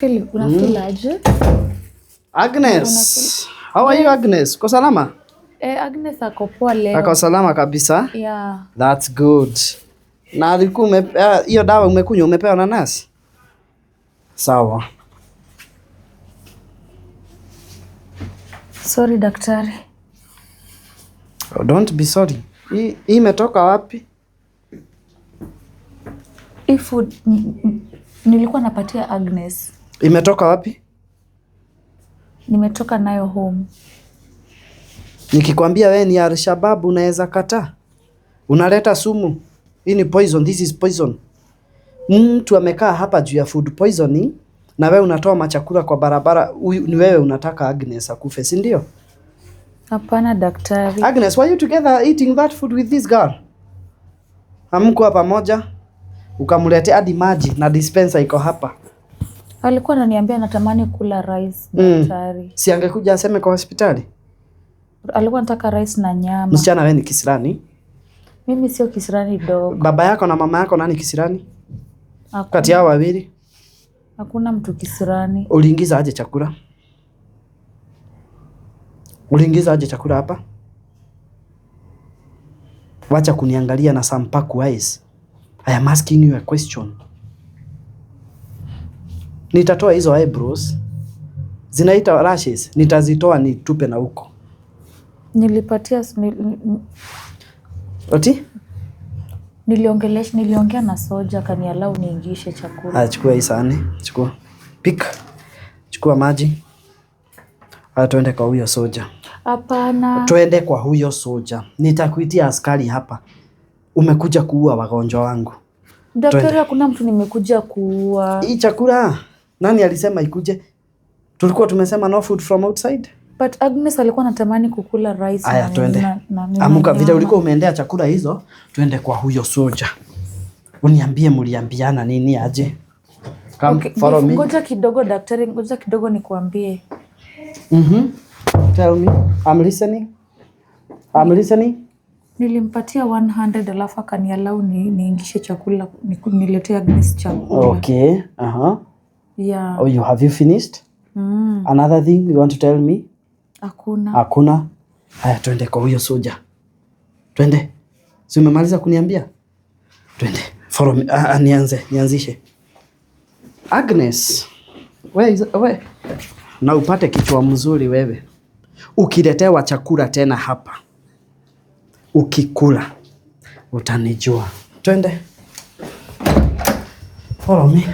Unafeel aje? Agnes, how are you Agnes? Uko salama? Agnes ako poa leo. Ako salama kabisa? Yeah. That's good. Na alikuwa hiyo dawa umekunywa umepewa na nasi? Sawa. Sorry daktari. Oh, don't be sorry. Hii imetoka wapi? Hii food nilikuwa napatia Agnes. Imetoka wapi? Nimetoka nayo home. Nikikwambia wewe ni Al-Shabaab unaweza kataa? Unaleta sumu. Hii ni poison, this is poison. Mtu amekaa hapa juu ya food poisoning na wewe unatoa machakula kwa barabara. Ni wewe unataka Agnes akufe, si ndio? Hapana daktari. Agnes, were you together eating that food with this girl? Hamkuwa pamoja? Ukamletea hadi maji na dispenser iko hapa. Alikuwa ananiambia natamani kula rice daktari. Si angekuja aseme kwa hospitali? Alikuwa anataka rice na nyama. Msichana wewe ni kisirani? Mimi sio kisirani dogo. Baba yako na mama yako nani kisirani? Hakuna. Kati yao wawili? Hakuna mtu kisirani. Uliingiza aje chakula? Uliingiza aje chakula hapa? Wacha kuniangalia na sampaku eyes. I am asking you a question. Nitatoa hizo eyebrows. Zinaita lashes. Nitazitoa nitupe na huko. Nilipatia Oti? Niliongea na soja kanialau niingishe chakula. Chukua hii sahani. Chukua. Pick. Chukua maji. Tuende kwa huyo soja. Hapana. Tuende kwa huyo soja. Nitakuitia askari hapa. Umekuja kuua wagonjwa wangu. Daktari, hakuna mtu nimekuja kuua. Hii chakula nani alisema ikuje? Tulikuwa tumesema no food from outside. But Agnes alikuwa anatamani kukula rice. Aya, tuende. Amuka vile ulikuwa umeendea chakula hizo, tuende kwa huyo soja. Uniambie mliambiana nini aje? Come, okay, follow me. Ngoja kidogo daktari, ngoja kidogo nikuambie. Tell me. I'm listening. I'm listening. Nilimpatia 100 alafu akanialau niingishe chakula, niletee Agnes chakula. Okay. Yeah. Oh, have you finished? Another thing you want to tell me? Hakuna. Hakuna. Haya, twende kwa huyo soja. Twende. Si umemaliza kuniambia? Twende. Follow me. Nianzishe. Agnes. Where? Na upate kichwa mzuri wewe. Ukiletewa chakula tena hapa. Ukikula utanijua. Twende. Follow me.